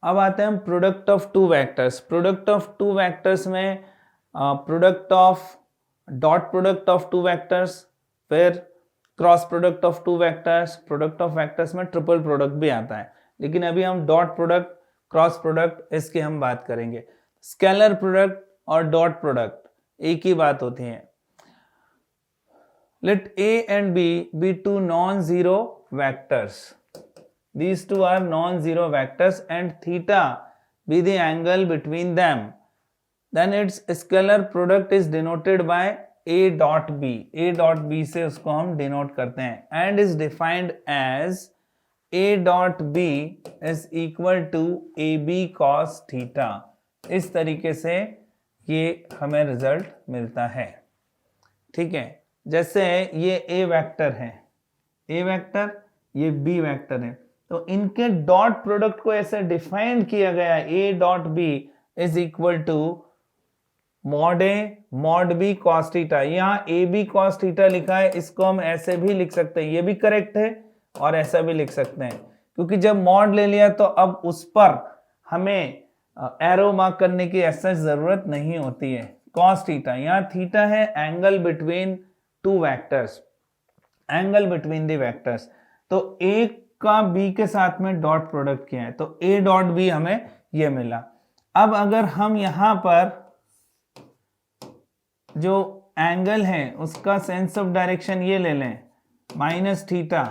अब आते हैं हम product of two vectors. Product of two vectors में product of dot product of two vectors, फिर cross product of two vectors, product of vectors में triple product भी आता है, लेकिन अभी हम डॉट प्रोडक्ट, क्रॉस प्रोडक्ट इसकी हम बात करेंगे। स्केलर प्रोडक्ट और डॉट प्रोडक्ट एक ही बात होती है। Let A and B be two non-zero vectors. These two are non-zero vectors and theta be the angle between them. Then its scalar product is denoted by A dot B. A dot B से उसको हम denote करते हैं and is defined as A dot B is equal to AB cos theta. इस तरीके से ये हमें रिजल्ट मिलता है। ठीक है, जैसे ये A वेक्टर है, A वेक्टर, ये B वेक्टर है, तो इनके डॉट प्रोडक्ट को ऐसे डिफाइन किया गया, A dot B is equal to mod A mod B cos theta. यहाँ AB cos थीटा लिखा है, इसको हम ऐसे भी लिख सकते हैं, ये भी करेक्ट है, और ऐसा भी लिख सकते हैं, क्योंकि जब मॉड ले लिया तो अब उस पर हमें एरो मार्क करने की ऐसा जरूरत नहीं होती है। cos थीटा, यहाँ थीटा है angle between two vectors, angle between the vectors. तो A का B के साथ में डॉट प्रोडक्ट किया है, तो A डॉट B हमें ये मिला। अब अगर हम यहां पर जो एंगल है उसका सेंस ऑफ डायरेक्शन ये ले लें, माइनस थीटा,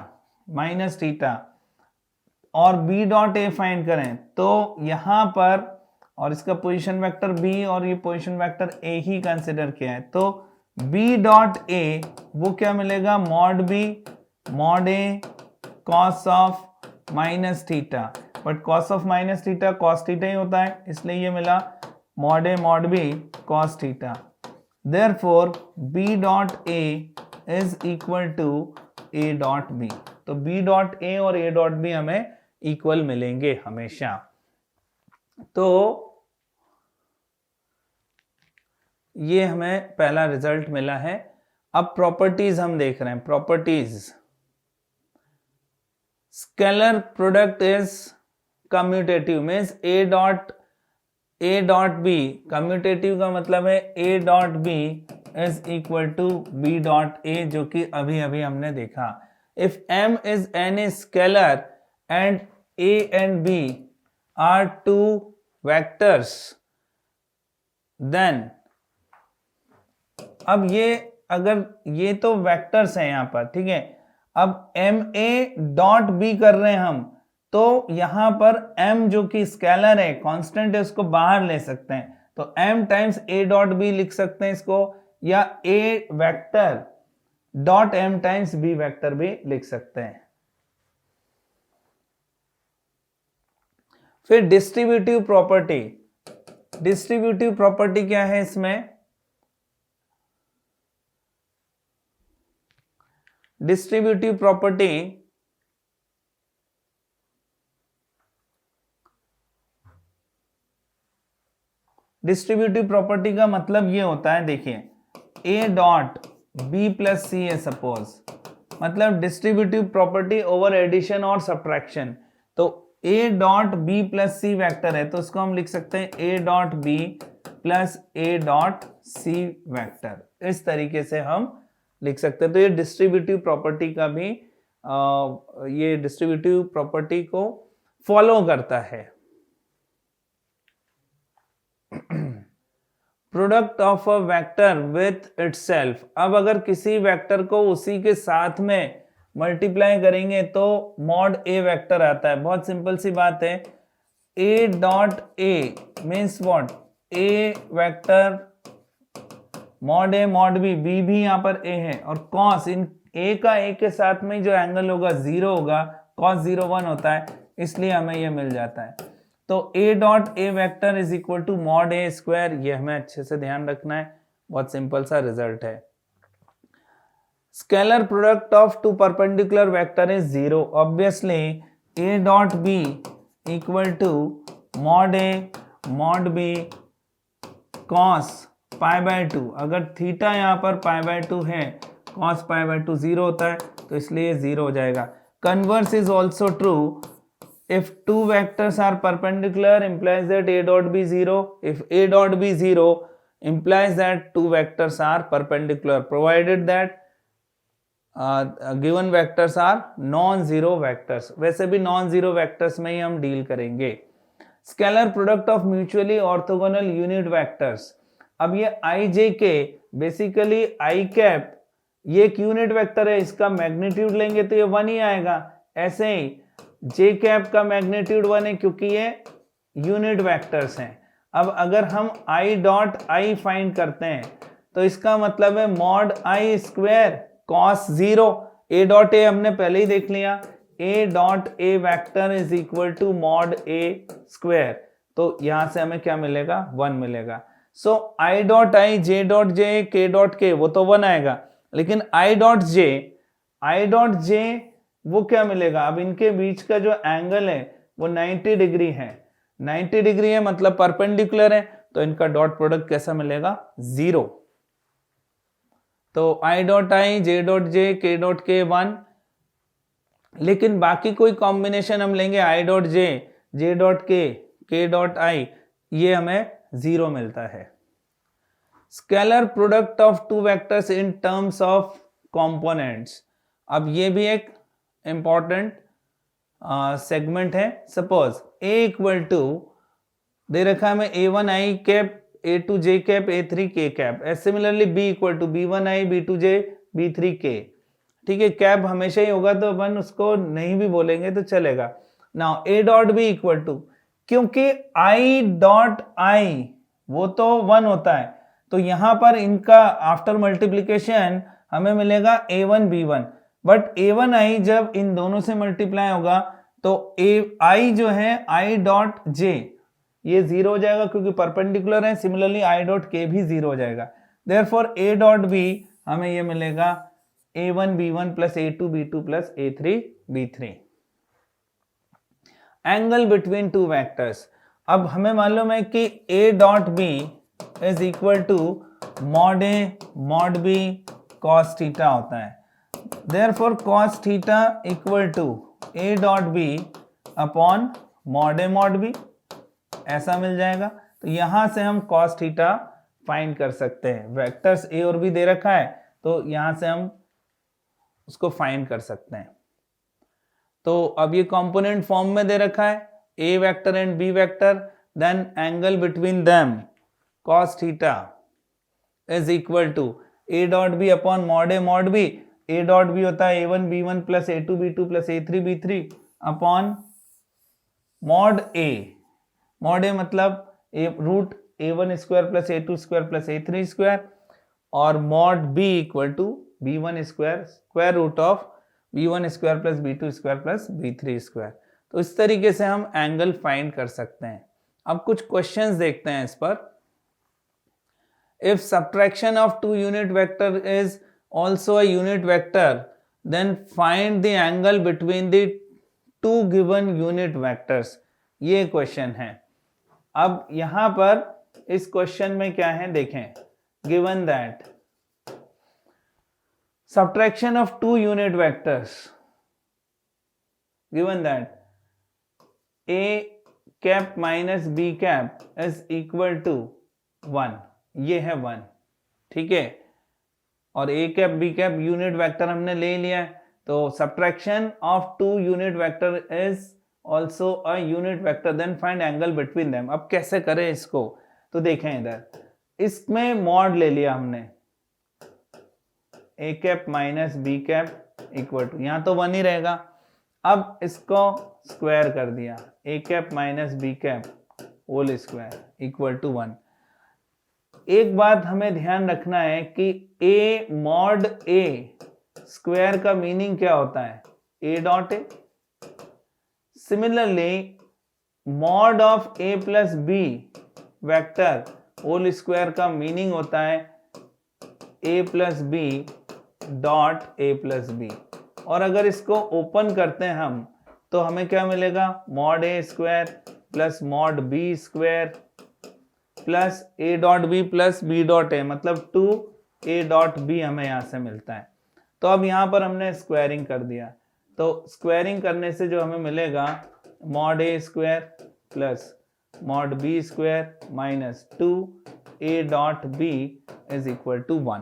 और B डॉट A फाइंड करें, तो यहां पर, और इसका पोजीशन वेक्टर B और ये पोजीशन वेक्टर A ही कंसिडर किया है, तो B डॉट A वो क्या मिलेगा, mod B mod A cos of minus theta, but cos of minus theta cos theta ही होता है, इसलिए ये मिला mod A mod B cos theta. Therefore B dot A is equal to A dot B। तो B dot A और A dot B हमें equal मिलेंगे हमेशा। तो ये हमें पहला रिजल्ट मिला है। अब प्रॉपर्टीज हम देख रहे हैं। Properties, scalar product is commutative, means A dot B, commutative का मतलब है A dot B is equal to B dot A, जो कि अभी अभी हमने देखा। If M is any scalar and A and B are two vectors, then, अब ये अगर ये तो वेक्टर्स हैं यहां पर, ठीक है, अब MA डॉट B कर रहे हैं हम, तो यहां पर M जो कि स्केलर है, कांस्टेंट है, उसको बाहर ले सकते हैं, तो M times A dot B लिख सकते हैं इसको, या A vector dot M times B vector भी लिख सकते हैं। फिर डिस्ट्रीब्यूटिव प्रॉपर्टी, डिस्ट्रीब्यूटिव प्रॉपर्टी क्या है इसमें, डिस्ट्रीब्यूटिव प्रॉपर्टी डिस्ट्रीब्यूटिव प्रॉपर्टी का मतलब ये होता है, देखिए A dot B plus C है सपोज, मतलब डिस्ट्रीब्यूटिव प्रॉपर्टी ओवर एडिशन और सब्ट्रैक्शन। तो A dot B plus C vector है, तो उसको हम लिख सकते हैं A dot B plus A dot C vector, इस तरीके से हम लिख सकते हैं। तो ये डिस्ट्रीब्यूटिव प्रॉपर्टी का भी ये डिस्ट्रीब्यूटिव प्रॉपर्टी को फॉलो करता है। Product of a vector with itself, अब अगर किसी वेक्टर को उसी के साथ में मल्टीप्लाई करेंगे तो मॉड A वेक्टर आता है। बहुत सिंपल सी बात है, A dot A means what, A vector mod A mod B, B भी यहाँ पर A है, और कॉस इन A का A के साथ में जो एंगल होगा 0 होगा, कॉस 0 1 होता है, इसलिए हमें ये मिल जाता है। तो A dot A vector is equal to mod A square, ये हमें अच्छे से ध्यान रखना है, बहुत सिंपल सा रिजल्ट है। Scalar product of two perpendicular vector is 0, obviously A dot B equal to mod A mod B cos pi by 2, अगर थीटा यहाँ पर पाई बाय 2 है, कॉस पाई बाय 2 0 होता है, तो इसलिए 0 हो जाएगा। Converse is also true, if two vectors are perpendicular implies that a dot be 0. If a dot be 0 implies that two vectors are perpendicular provided that given vectors are non-zero vectors. वैसे भी non-zero vectors में ही हम deal करेंगे. Scalar product of mutually orthogonal unit vectors. अब ये आई जे के basically I cap ये एक यूनिट वेक्टर है, इसका मैग्नीट्यूड लेंगे तो ये 1 ही आएगा. ऐसे ही जे कैप का मैग्नीट्यूड 1 है क्योंकि ये यूनिट वेक्टर्स हैं. अब अगर हम आई डॉट आई फाइंड करते हैं तो इसका मतलब है mod I square cos 0. A dot A हमने पहले ही देख लिया, A dot A vector is equal to mod A square. तो यहां से हमें क्या मिलेगा, 1 मिलेगा. सो I dot I, J dot J, के डॉट के वो तो 1 आएगा, लेकिन आई डॉट जे वो क्या मिलेगा. अब इनके बीच का जो एंगल है वो 90 डिग्री है. 90 डिग्री है मतलब परपेंडिकुलर है, तो इनका डॉट प्रोडक्ट कैसा मिलेगा, 0. तो I dot I, J dot J, के डॉट के 1. लेकिन बाकी कोई कॉम्बिनेशन हम लेंगे आई डॉट जे डॉट के डॉट आई, ये हमें 0 मिलता है. Scalar product of two vectors in terms of components. अब ये भी एक इंपॉर्टेंट सेगमेंट है. सपोज ए इक्वल टू दे रखा है हमें a1 I cap, a2 J cap, a3 K cap. Similarly b equal to b1 I, b2 J, b3 K. ठीक है, कैप हमेशा ही होगा तो अपन उसको नहीं भी बोलेंगे तो चलेगा. Now a dot b equal to, क्योंकि i डॉट i वो तो 1 होता है, तो यहां पर इनका आफ्टर मल्टीप्लीकेशन हमें मिलेगा a1 b1. But a1 i जब इन दोनों से मल्टीप्लाई होगा तो i जो है i डॉट j ये 0 हो जाएगा क्योंकि परपेंडिकुलर है. सिमिलरली i डॉट k भी 0 हो जाएगा. देयरफॉर a डॉट b हमें ये मिलेगा a1 b1 plus a2 b2 plus a3 b3. Angle between two vectors. अब हमें मालूम है कि a dot b is equal to mod a mod b cos theta होता है. Therefore cos theta equal to a dot b upon mod a mod b ऐसा मिल जाएगा. तो यहां से हम cos थीटा फाइंड कर सकते हैं. वेक्टर्स a और b दे रखा है तो यहां से हम उसको फाइंड कर सकते हैं. तो अब ये कंपोनेंट फॉर्म में दे रखा है a vector and b vector, then angle between them cos theta is equal to a dot b upon mod a mod b. a dot b होता है a1 b1 plus a2 b2 plus a3 b3 upon mod a. Mod a मतलब root a1 square plus a2 square plus a3 square, और mod b equal to b1 square square root of b1 square plus b2 square plus b3 square. तो इस तरीके से हम angle find कर सकते हैं. अब कुछ क्वेश्चंस देखते हैं इस पर. If subtraction of two unit vector is also a unit vector then find the angle between the two given unit vectors. ये क्वेश्चन है. अब यहां पर इस क्वेश्चन में क्या है देखें. Given that subtraction of two unit vectors, given that a cap minus b cap is equal to 1, ये है 1. ठीक है, और a cap b cap unit vector हमने ले लिया है, तो subtraction of two unit vector is also a unit vector, then find angle between them. अब कैसे करें इसको, तो देखें इधर इसमें मॉड ले लिया हमने a cap minus b cap equal to, यहां तो 1 ही रहेगा. अब इसको स्क्वायर कर दिया a cap minus b cap whole square equal to 1. एक बात हमें ध्यान रखना है कि a मॉड a स्क्वायर का मीनिंग क्या होता है, a dot a. Similarly mod of a plus b vector whole square का मीनिंग होता है a plus b dot a plus b. और अगर इसको ओपन करते हैं हम तो हमें क्या मिलेगा, mod a square plus mod b square plus a dot b plus b dot a, मतलब 2a डॉट b हमें यहां से मिलता है. तो अब यहां पर हमने स्क्वायरिंग कर दिया, तो स्क्वायरिंग करने से जो हमें मिलेगा mod a square plus mod b square minus 2a dot b is equal to 1.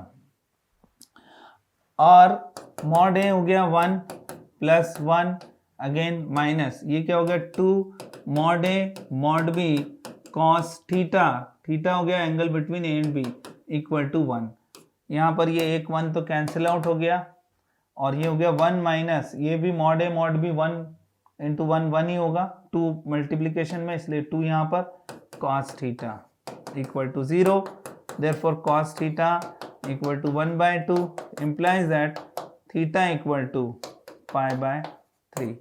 और mod a हो गया 1 प्लस 1 अगेन माइनस ये क्या हो गया 2 mod a mod b cos theta, theta हो गया angle between a and b equal to 1. यहाँ पर ये एक 1 तो कैंसिल आउट हो गया और ये हो गया 1 माइनस ये भी mod a mod b 1 into 1 1 ही होगा 2 मल्टीप्लीकेशन में, इसलिए 2 यहाँ पर cos theta equal to 0. therefore cos theta equal to 1/2 implies that theta equal to π/3.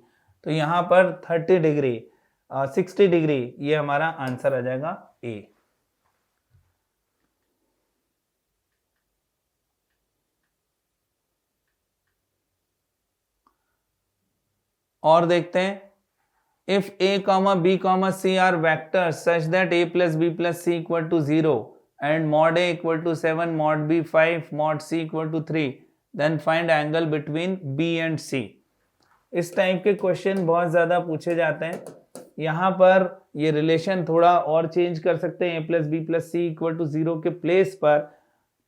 तो यहाँ पर 30 डिग्री 60 डिग्री ये हमारा आंसर आ जाएगा ए. और देखते हैं if a comma b comma c are vectors such that a plus b plus c equal to 0 and mod a equal to 7 mod b 5 mod c equal to 3 then find angle between b and c. इस type के question बहुत ज़्यादा पूछे जाते हैं. यहाँ पर ये रिलेशन थोड़ा और चेंज कर सकते हैं. a plus b plus c equal to 0 के प्लेस पर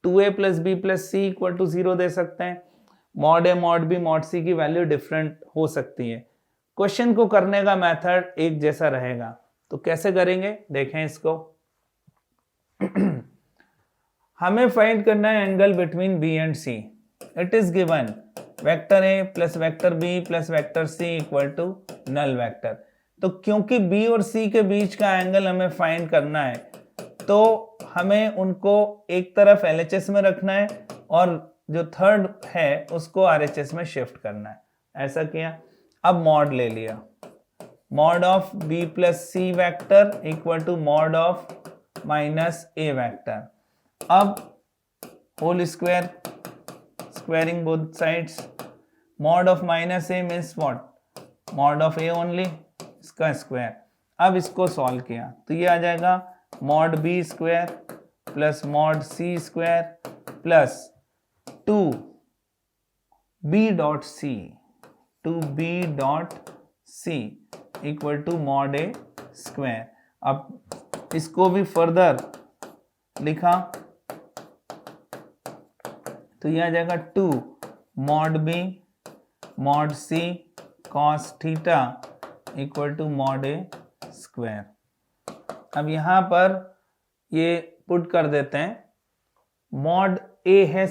2a plus b plus c equal to 0 दे सकते हैं. Mod a mod b mod c की वैल्यू डिफरेंट हो सकती है. क्वेश्चन को करने का मेथड एक जैसा रहेगा. तो कैसे करेंगे देखें इसको. हमें फाइंड करना है angle between b and c. It is given vector a plus vector b plus vector c equal to null vector. तो क्योंकि बी और सी के बीच का एंगल हमें फाइंड करना है तो हमें उनको एक तरफ एलएचएस में रखना है और जो थर्ड है उसको आरएचएस में शिफ्ट करना है. ऐसा किया. अब मॉड ले लिया. Mod of B plus C vector equal to mod of minus A vector. अब whole square squaring both sides. Mod of minus A means what mod of A only इसका स्क्वायर. अब इसको सॉल्व किया तो ये आ जाएगा mod B square plus mod C square plus 2 B dot C 2b dot c equal to mod A square. अब इसको भी फर्दर लिखा तो यह आ जाएगा 2 mod b mod c cos theta equal to mod A square. अब यहाँ पर ये पुट कर देते हैं. मॉड a है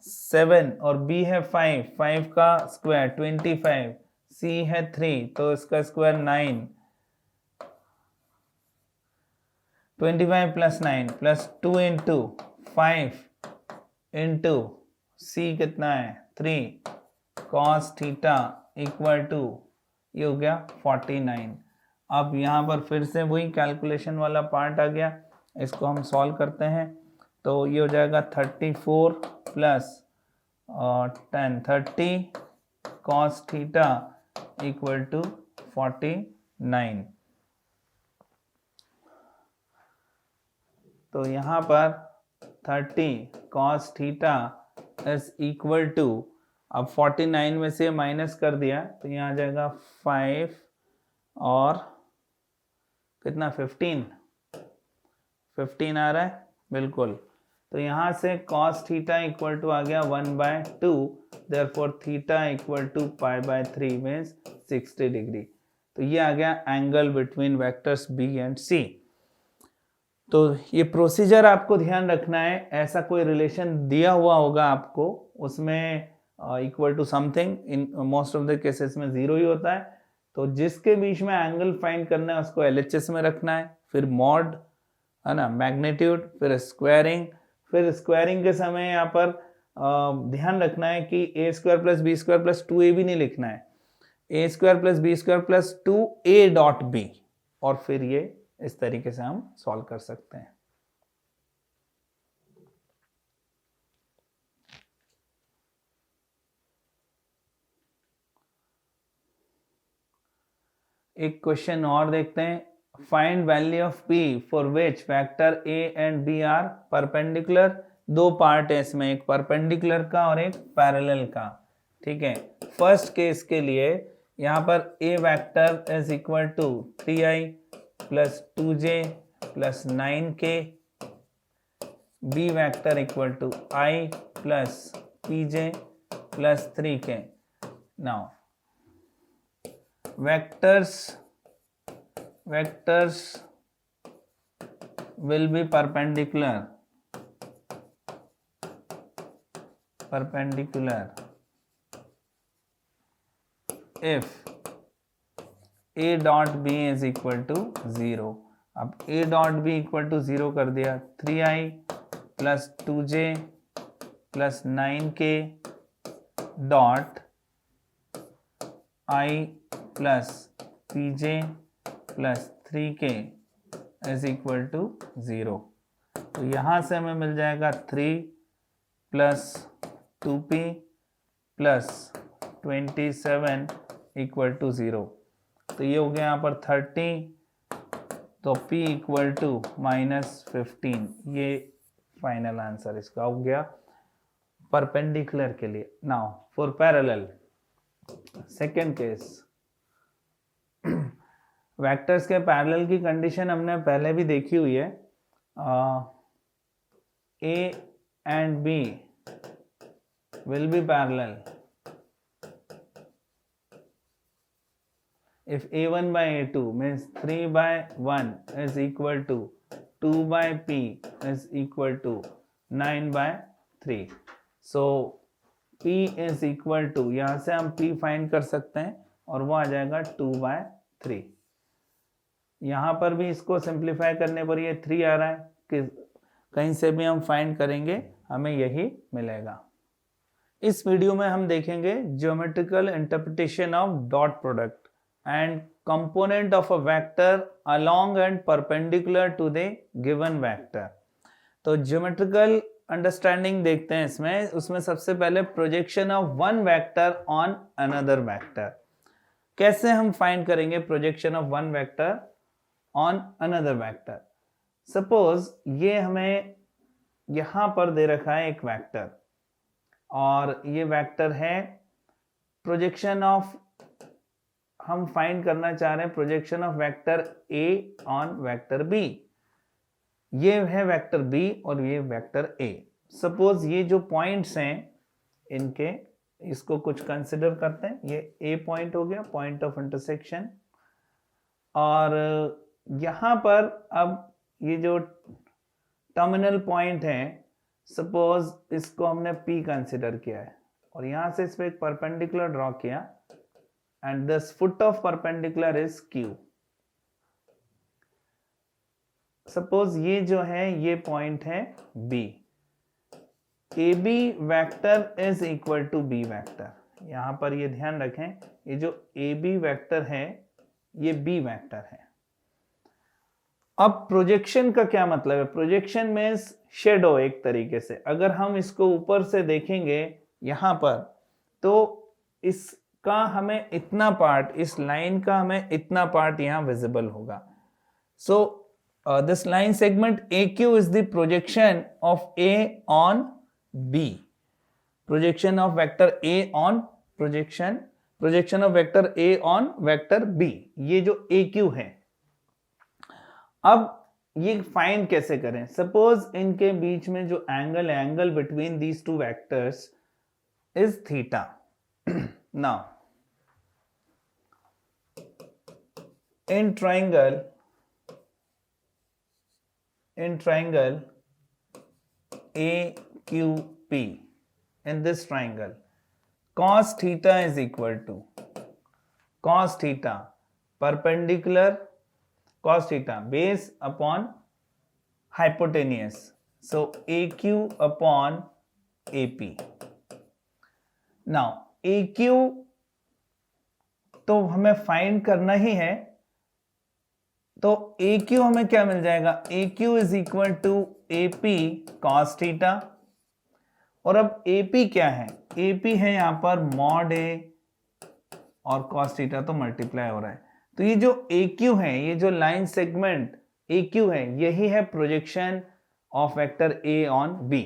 7 और b है 5 का स्क्वायर 25, c है 3 तो इसका square 9, 25 plus 9 plus 2 into 5 into c कितना है 3 cos थीटा इक्वल टू ये हो गया 49. अब यहाँ पर फिर से वही कैलकुलेशन वाला पार्ट आ गया. इसको हम सॉल्व करते हैं तो ये हो जाएगा 34 plus 10 30 cos theta equal to 49. तो यहाँ पर 30 cos theta is equal to अब 49 में से माइनस कर दिया तो यहाँ आ जाएगा 5 और कितना 15 आ रहा है बिल्कुल. तो यहाँ से cos थीटा इक्वल टू आ गया 1/2. Therefore theta equal to π/3 means 60 degree. तो ये आ गया angle between vectors b and c. तो ये प्रोसीजर आपको ध्यान रखना है. ऐसा कोई रिलेशन दिया हुआ होगा आपको उसमें equal to something, in most of the cases में 0 ही होता है. तो जिसके बीच में एंगल फाइंड करना है उसको एलएचएस में रखना है. फिर मॉड है ना मैग्नीट्यूड, फिर स्क्वायरिंग. फिर स्क्वायरिंग के समय यहाँ पर ध्यान रखना है कि A square plus B square plus 2a भी नहीं लिखना है. A square plus B square plus 2a dot B. और फिर ये इस तरीके से हम सॉल्व कर सकते हैं. एक क्वेश्चन और देखते हैं. Find value of p for which vector a and b are perpendicular. दो पार्ट है इसमें, एक परपेंडिकुलर का और एक पैरेलल का. ठीक है. फर्स्ट केस के लिए यहाँ पर a vector is equal to 3i plus 2j plus 9k, b vector equal to i plus pj plus 3k. Now vectors will be perpendicular if a dot b is equal to 0. अब a dot b equal to 0 कर दिया, 3i plus 2j plus 9k dot i plus pj plus 3k is equal to 0. तो यहाँ से हमें मिल जाएगा 3 plus 2p plus 27 equal to 0. तो ये हो गया यहाँ पर 30, तो p इक्वल टू -15. ये फाइनल आंसर इसका हो गया परपेंडिकुलर के लिए. Now for parallel, second case. Vectors के पैरेलल की कंडीशन हमने पहले भी देखी हुई है. a and b will be parallel if a1 by a2 means 3 by 1 is equal to 2 by p is equal to 9 by 3. So p is equal to, यहाँ से हम p फाइंड कर सकते हैं और वो आ जाएगा 2 by 3. यहाँ पर भी इसको सिंप्लीफाई करने पर ये 3 आ रहा है, कि कहीं से भी हम फाइंड करेंगे हमें यही मिलेगा. इस वीडियो में हम देखेंगे geometrical interpretation of dot product and component of a vector along and perpendicular to the given vector. तो ज्योमेट्रिकल अंडरस्टैंडिंग देखते हैं इसमें. उसमें सबसे पहले projection of one vector on another vector. कैसे हम फाइंड करेंगे projection of one vector on another vector? Suppose ये हमें यहां पर दे रखा है एक वेक्टर और ये वेक्टर है. प्रोजेक्शन ऑफ, हम फाइंड करना चाह रहे हैं projection of vector a on vector b. ये है वेक्टर b और ये वेक्टर a. सपोज ये जो पॉइंट्स हैं इनके, इसको कुछ कंसिडर करते हैं. ये a पॉइंट हो गया, पॉइंट ऑफ इंटरसेक्शन. और यहाँ पर अब ये जो टर्मिनल पॉइंट है, सपोज इसको हमने p कंसिडर किया है और यहाँ से इस पर एक परपेंडिकुलर ड्रॉ किया and this foot of perpendicular is q. Suppose ये जो है ये पॉइंट है b. AB vector is equal to b vector. यहाँ पर ये ध्यान रखें, ये जो AB वेक्टर है ये b वेक्टर है. अब प्रोजेक्शन का क्या मतलब है? प्रोजेक्शन में शेडो एक तरीके से. अगर हम इसको ऊपर से देखेंगे यहाँ पर, तो इस का हमें इतना पार्ट, इस लाइन का हमें इतना पार्ट यहाँ विजिबल होगा. So this line segment AQ is the projection of A on B. Projection of vector A on projection of vector A on vector B. ये जो AQ है. अब ये फाइंड कैसे करें? सपोज इनके बीच में जो एंगल है, angle between these two vectors is theta. Now in triangle AQP, in this triangle cos theta is equal to cos theta perpendicular, cos theta base upon hypotenuse, so AQ upon AP. Now AQ तो हमें find करना ही है, तो AQ हमें क्या मिल जाएगा? AQ is equal to AP cos theta. और अब AP क्या है? AP है यहाँ पर मॉड A और cos थीटा तो मल्टीप्लाई हो रहा है. तो ये जो AQ है, ये जो लाइन सेगमेंट AQ है, यही है projection of vector A on B.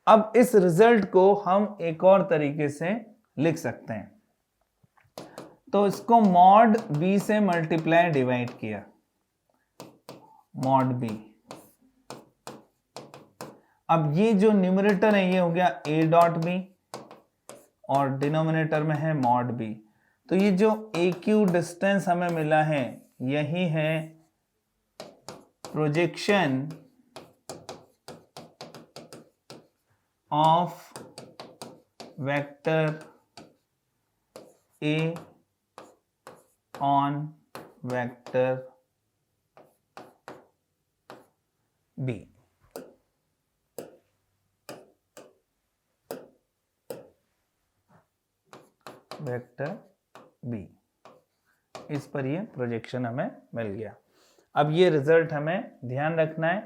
अब इस रिजल्ट को हम एक और तरीके से लिख सकते हैं. तो इसको मॉड बी से मल्टीप्लाई डिवाइड किया, मॉड बी। अब ये जो न्यूमरेटर है ये हो गया ए डॉट बी और डिनोमिनेटर में है मॉड बी। तो ये जो ए क्यू डिस्टेंस हमें मिला है यही है projection of vector a on vector b. Vector b, इस पर ये प्रोजेक्शन हमें मिल गया। अब ये रिजल्ट हमें ध्यान रखना है,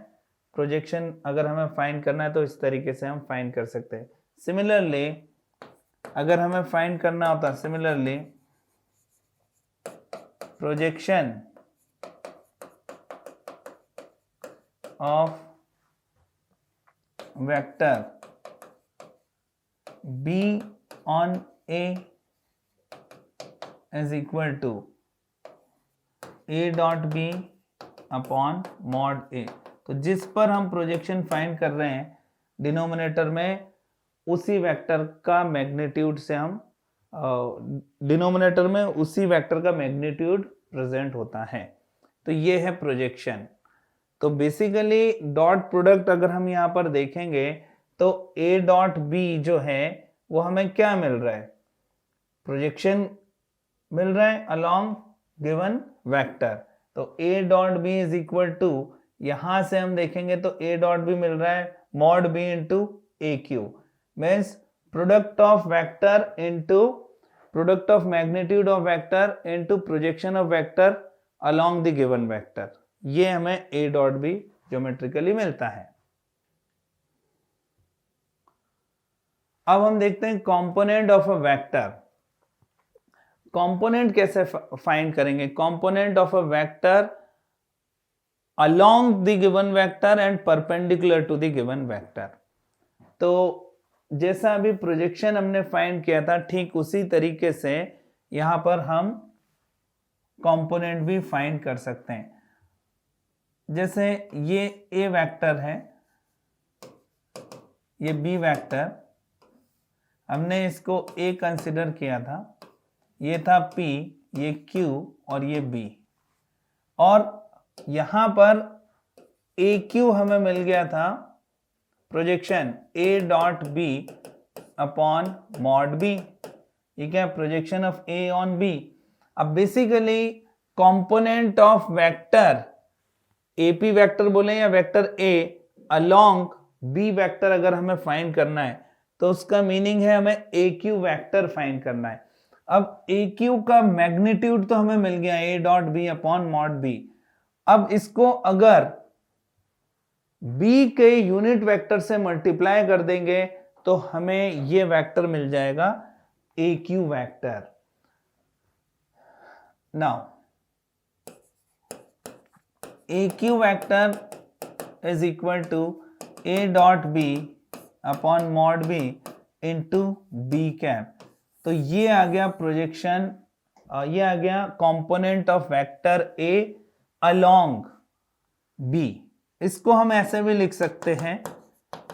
प्रोजेक्शन अगर हमें फाइंड करना है तो इस तरीके से हम फाइंड कर सकते हैं। सिमिलरली अगर हमें फाइंड करना होता similarly projection of vector be on A is equal to a dot b upon mod a। तो जिस पर हम प्रोजेक्शन फाइंड कर रहे हैं डिनोमिनेटर में उसी वेक्टर का मैग्नीट्यूड से हम डिनोमिनेटर में उसी वेक्टर का मैग्नीट्यूड प्रेजेंट होता है। तो ये है प्रोजेक्शन। तो बेसिकली डॉट प्रोडक्ट अगर हम यहाँ पर देखेंगे तो a डॉट b जो है वो हमें क्या मिल रहा है, प्रोजेक्शन मिल रहा है अलोंग गिवन वेक्टर। तो a dot b is equal to, यहां से हम देखेंगे तो a डॉट बी मिल रहा है mod b into A Q, means product of vector into product of magnitude of vector into projection of vector along the given vector. ये हमें a dot B geometrically मिलता है। अब हम देखते हैं component of a vector. Component कैसे find करेंगे, component of a vector along the given vector and perpendicular to the given vector. तो जैसा अभी प्रोजेक्शन हमने फाइंड किया था ठीक उसी तरीके से यहां पर हम कंपोनेंट भी फाइंड कर सकते हैं। जैसे ये ए वेक्टर है, ये बी वेक्टर, हमने इसको ए कंसिडर किया था, ये था P, ये Q और ये B, और यहां पर AQ हमें मिल गया था projection A dot B upon mod B। ये क्या है, projection of A on B। अब basically component of vector AP vector बोले या vector A along B vector अगर हमें फाइंड करना है तो उसका मीनिंग है हमें AQ वेक्टर फाइंड करना है। अब AQ का मैग्नीट्यूड तो हमें मिल गया A dot B upon mod b. अब इसको अगर B के यूनिट वेक्टर से मल्टीप्लाई कर देंगे तो हमें ये वेक्टर मिल जाएगा AQ vector. Now AQ vector is equal to A dot B upon mod B into B cap. तो ये आ गया प्रोजेक्शन, ये आ गया component of vector A along B। इसको हम ऐसे भी लिख सकते हैं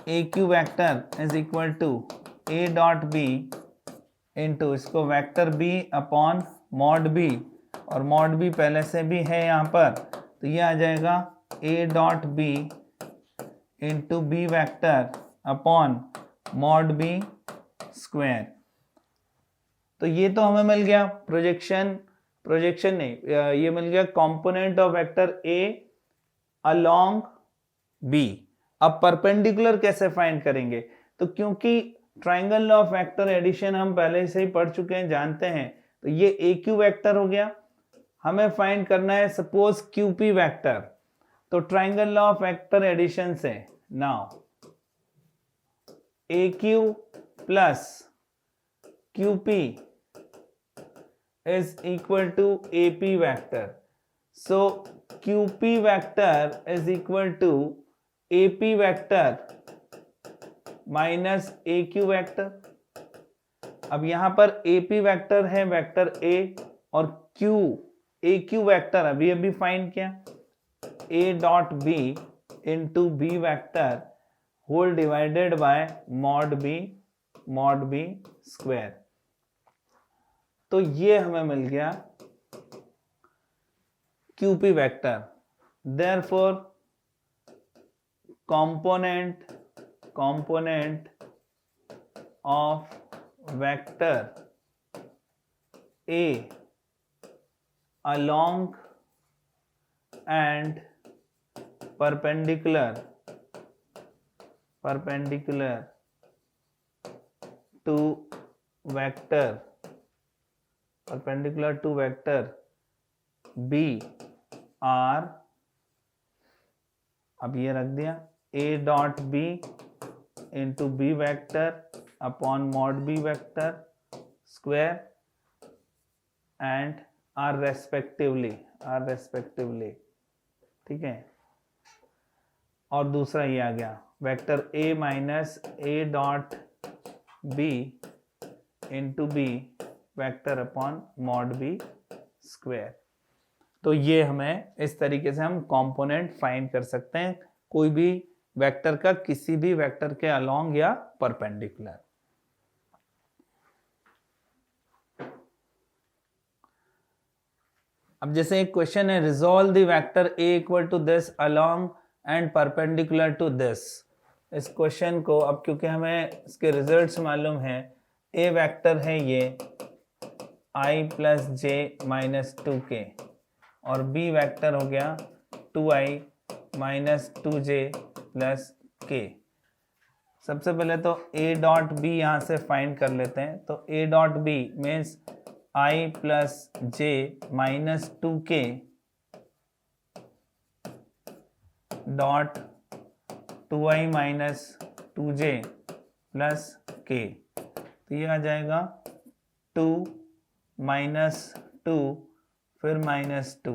AQ vector is equal to A dot B into इसको vector B upon mod B, और मॉड B पहले से भी है यहाँ पर, तो ये आ जाएगा A dot B into b vector upon mod B square. तो ये तो हमें मिल गया प्रोजेक्शन नहीं, ये मिल गया component of vector A along B। अब परपेंडिकुलर कैसे फाइंड करेंगे, तो क्योंकि triangle law of vector addition हम पहले से ही पढ़ चुके हैं, जानते हैं, तो ये AQ वेक्टर हो गया। हमें फाइंड करना है सपोज QP वेक्टर, तो triangle law of vector addition से now AQ plus QP is equal to AP vector. So QP vector is equal to AP vector minus AQ vector। अब यहां पर AP वेक्टर है vector A, और Q A Q vector अभी अभी find किया, a dot B into b vector whole divided by mod B square. तो ये हमें मिल गया QP vector. Therefore component of vector A along and perpendicular to vector B are, अब ये रख दिया, A dot B into b vector upon mod b vector square and are respectively, ठीक है। और दूसरा ये आ गया vector A minus A dot B into b vector upon mod B square. तो ये हमें इस तरीके से हम कंपोनेंट फाइंड कर सकते हैं कोई भी वेक्टर का किसी भी वेक्टर के अलोंग या परपेंडिकुलर। अब जैसे एक क्वेश्चन है, resolve the vector A equal to this along and perpendicular to this. इस क्वेश्चन को, अब क्योंकि हमें इसके रिजल्ट्स मालूम है, A वेक्टर है ये I plus j minus 2k और B वेक्टर हो गया 2i minus 2j plus k। सबसे पहले तो A डॉट बी यहाँ से फाइंड कर लेते हैं। तो A dot b means I plus j minus 2k dot 2i minus 2j plus k। तो ये आ जाएगा 2 माइनस 2 फिर माइनस 2,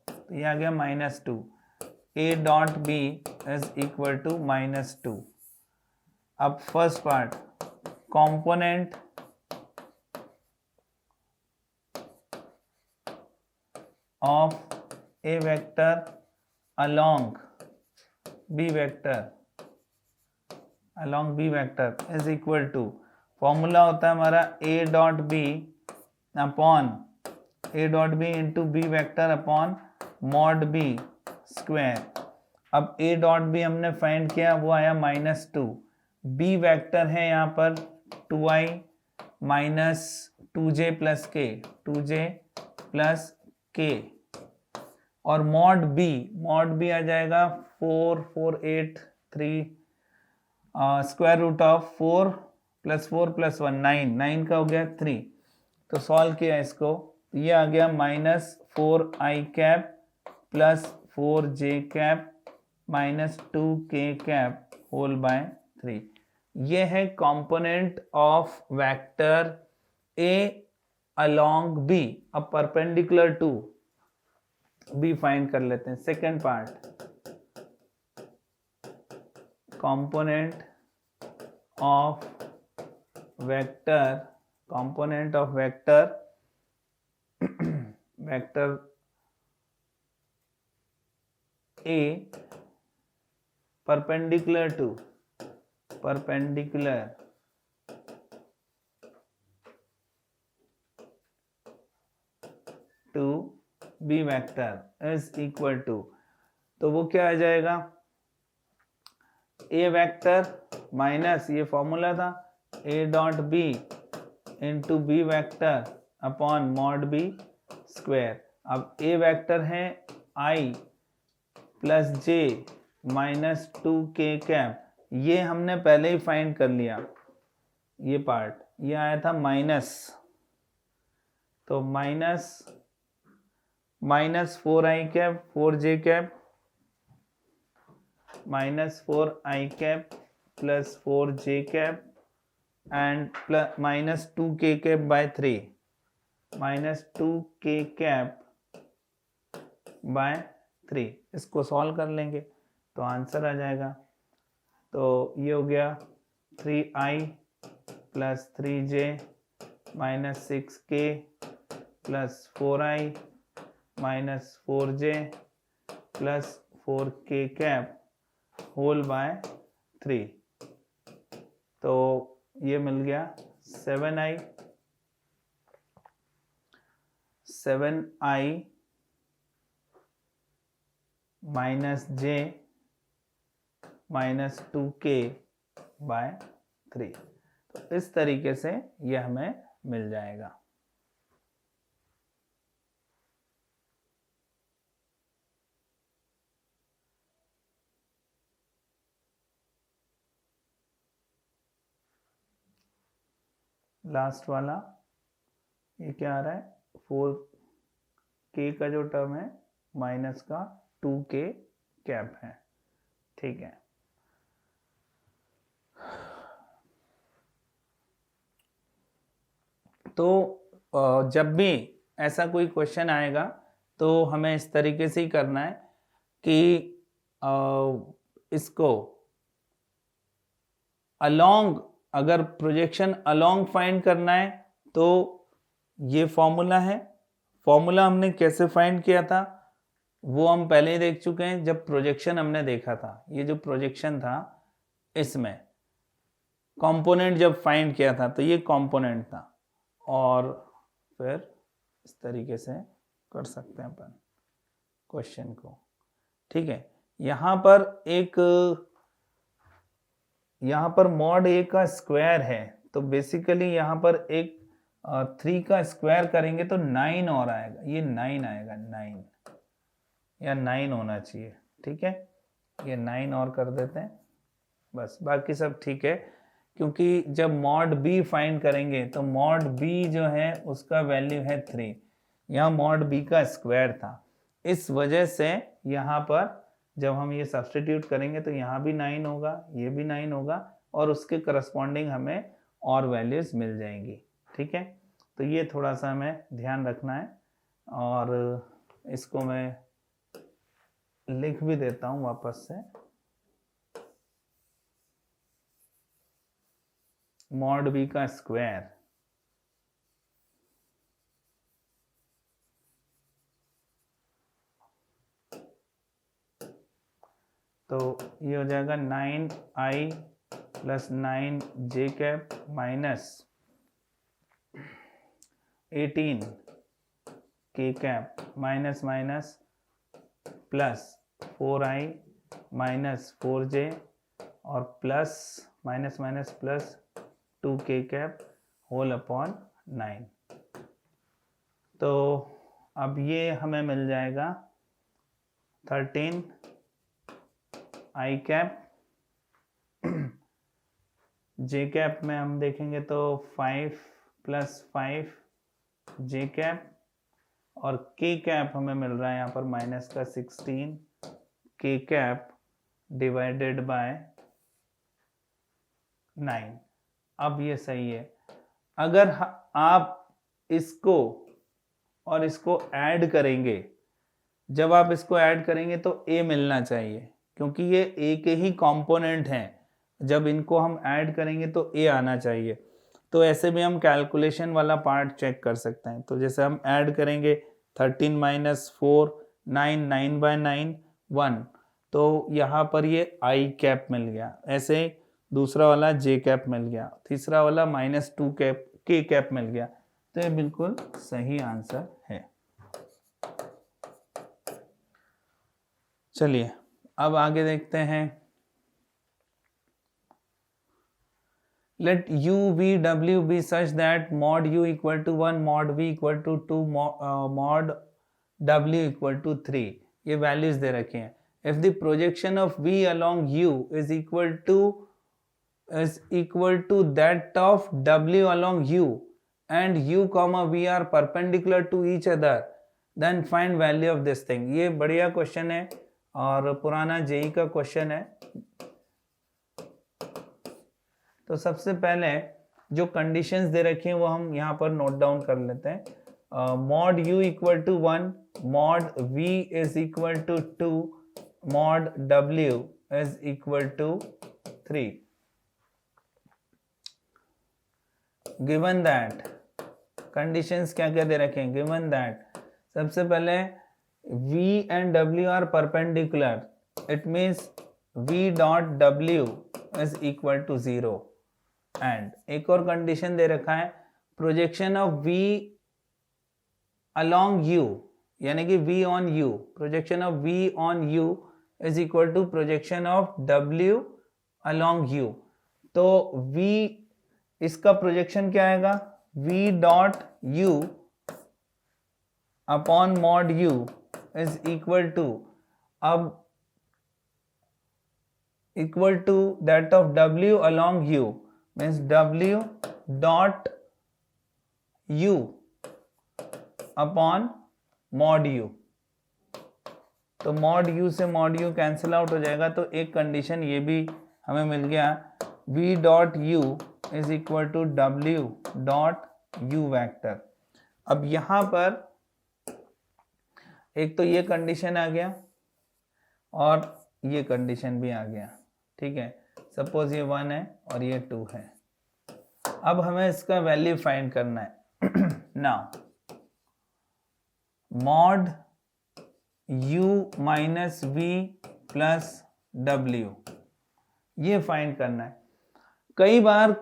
तो ये आ गया minus 2। A dot b is equal to minus 2। अब first part, component of A vector along B vector is equal to, formula होता है हमारा A dot B upon A dot B into b vector upon mod B square. अब A dot b हमने find किया, वो आया minus 2। B vector है यहाँ पर 2i minus 2j plus k और मॉड बी आ जाएगा 4 4 8 3 square root of 4 plus 4 plus 1 9 का हो गया 3। तो सॉल्व किया इसको, ये आ गया minus 4i cap plus 4j cap minus 2k cap whole by 3। ये है component of vector A along B। अब परपेंडिकुलर टू B फाइंड कर लेते हैं। Second part, component of vector A perpendicular to B vector is equal to, तो वो क्या आ जाएगा, A वेक्टर माइनस ये फॉर्मूला था A dot B into b vector upon mod B square. अब A वेक्टर है I plus j minus 2k cap, ये हमने पहले ही फाइंड कर लिया। ये पार्ट ये आया था माइनस, तो minus 4i cap 4j cap minus 4i cap plus 4j cap and plus minus 2k cap by 3 minus 2k cap by 3। इसको सॉल्व कर लेंगे तो आंसर आ जाएगा। तो ये हो गया 3i plus 3j minus 6k plus 4i minus 4j plus 4k cap whole by 3। तो ये मिल गया 7i minus j minus 2k bye 3। तो इस तरीके से यह हमें मिल जाएगा। लास्ट वाला ये क्या आ रहा है, 4k का जो टर्म है माइनस का 2k कैप है। ठीक है, तो जब भी ऐसा कोई क्वेश्चन आएगा तो हमें इस तरीके से ही करना है कि इसको अलोंग, अगर प्रोजेक्शन अलोंग फाइंड करना है तो ये फॉर्मूला है। फॉर्मूला हमने कैसे फाइंड किया था वो हम पहले ही देख चुके हैं जब प्रोजेक्शन हमने देखा था। ये जो प्रोजेक्शन था इसमें कंपोनेंट जब फाइंड किया था तो ये कंपोनेंट था, और फिर इस तरीके से कर सकते हैं अपन क्वेश्चन को। ठीक है, यहाँ पर मॉड a का स्क्वायर है, तो बेसिकली यहाँ पर एक 3 का स्क्वायर करेंगे तो 9 और आएगा, ये 9 आएगा, 9 या 9 होना चाहिए। ठीक है, ये 9 और कर देते हैं, बस बाकी सब ठीक है। क्योंकि जब मॉड b फाइंड करेंगे तो मॉड b जो है उसका वैल्यू है 3, यहाँ मॉड b का स्क्वायर था, इस वजह से यहाँ पर जब हम ये सब्स्टिट्यूट करेंगे तो यहाँ भी 9 होगा, ये भी 9 होगा, और उसके करस्पॉन्डिंग हमें और वैल्यूज मिल जाएंगी। ठीक है, तो ये थोड़ा सा हमें ध्यान रखना है, और इसको मैं लिख भी देता हूँ वापस से। मॉड b का स्क्वायर तो ये हो जाएगा 9i plus 9j cap minus 18k cap minus minus plus 4i minus 4j और plus minus minus plus 2k cap whole upon 9। तो अब ये हमें मिल जाएगा 13 i कैप, j कैप में हम देखेंगे तो 5 प्लस 5 j कैप, और k कैप हमें मिल रहा है यहाँ पर माइनस का 16 k कैप डिवाइडेड बाय 9। अब ये सही है। अगर आप इसको और इसको ऐड करेंगे, जब आप इसको ऐड करेंगे तो a मिलना चाहिए, क्योंकि ये a के ही कंपोनेंट हैं। जब इनको हम ऐड करेंगे तो a आना चाहिए। तो ऐसे भी हम कैलकुलेशन वाला पार्ट चेक कर सकते हैं। तो जैसे हम ऐड करेंगे 13 माइनस 4 9, 9 बाय 9 1, तो यहाँ पर ये i कैप मिल गया, ऐसे दूसरा वाला j कैप मिल गया, तीसरा वाला माइनस 2 कैप k कैप मिल गया। तो ये बिल्कुल सही आंसर है। चलिए अब आगे देखते हैं। Let u v w be such that mod u equal to 1, mod v equal to 2, mod w equal to 3। ये वैल्यूज दे रखे हैं। If the projection of v along u is equal to that of w along u and u comma v are perpendicular to each other, then find value of this thing। ये बढ़िया question है और पुराना JEE का question है। तो सबसे पहले जो कंडीशंस दे रखी हैं वो हम यहाँ पर नोट डाउन कर लेते हैं। Mod u equal to 1, mod v is equal to 2, mod w is equal to 3। Given that conditions क्या क्या दे रखे हैं, गिवन दैट सबसे पहले V and W are perpendicular, it means V dot W is equal to 0 and एक और condition दे रखा है projection of V along U, यानी कि V on U, projection of V on U is equal to projection of W along U। तो V इसका projection क्या आएगा, V dot U upon mod U is equal to, अब equal to that of W along U means W dot U upon mod U। तो mod U से mod U cancel out हो जाएगा, तो एक कंडीशन ये भी हमें मिल गया, V dot U is equal to W dot U vector. अब यहां पर एक तो ये कंडीशन आ गया और ये कंडीशन भी आ गया, ठीक है। सपोज ये 1 है और ये 2 है। अब हमें इसका वैल्यू फाइंड करना है। Now mod U minus V plus W, ये फाइंड करना है। कई बार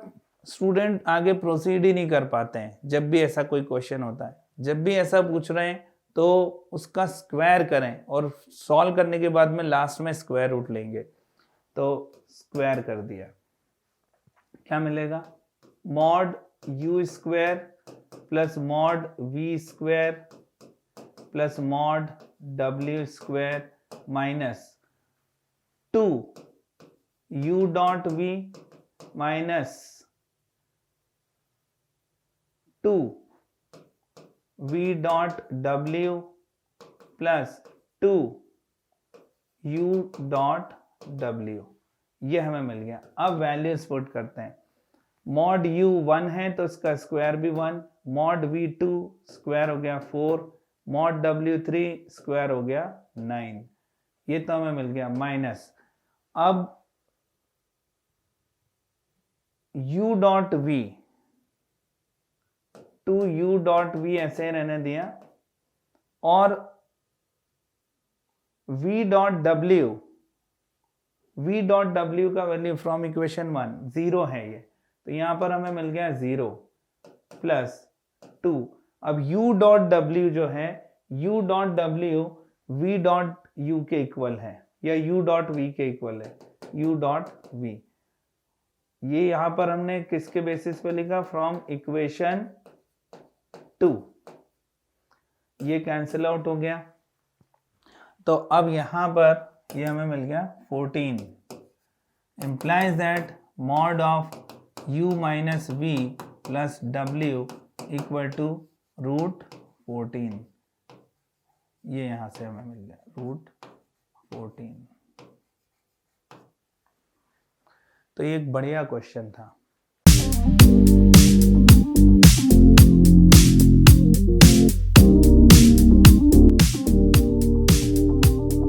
स्टूडेंट आगे प्रोसीड ही नहीं कर पाते हैं जब भी ऐसा कोई क्वेश्चन होता है। जब भी ऐसा पूछ रहे हैं तो उसका स्क्वायर करें और सॉल्व करने के बाद में लास्ट में स्क्वायर रूट लेंगे। तो स्क्वायर कर दिया, क्या मिलेगा, mod U square plus mod V square plus mod W square minus 2 U dot V minus 2 V dot W plus 2 U dot W, ये हमें मिल गया। अब वैल्यूज पुट करते हैं। मॉड U 1 है तो इसका स्क्वायर भी 1, मॉड V 2 स्क्वायर हो गया 4, मॉड W 3 स्क्वायर हो गया 9, ये तो हमें मिल गया माइनस। अब U dot V, 2U dot V ऐसे रहने दिया, और V dot W, V dot W का वैल्यू फ्रॉम इक्वेशन 1 0 है ये, तो यहां पर हमें मिल गया 0 प्लस 2। अब U डॉट W जो है, U dot W V dot U के इक्वल है या U डॉट V के इक्वल है, U डॉट V। ये यहां पर हमने किसके बेसिस पे लिखा, फ्रॉम इक्वेशन 2, ये कैंसिल आउट हो गया। तो अब यहां पर ये हमें मिल गया 14, implies that mod of U minus V plus W equal to root 14, ये यहां से हमें मिल गया रूट 14। तो ये एक बढ़िया क्वेश्चन था।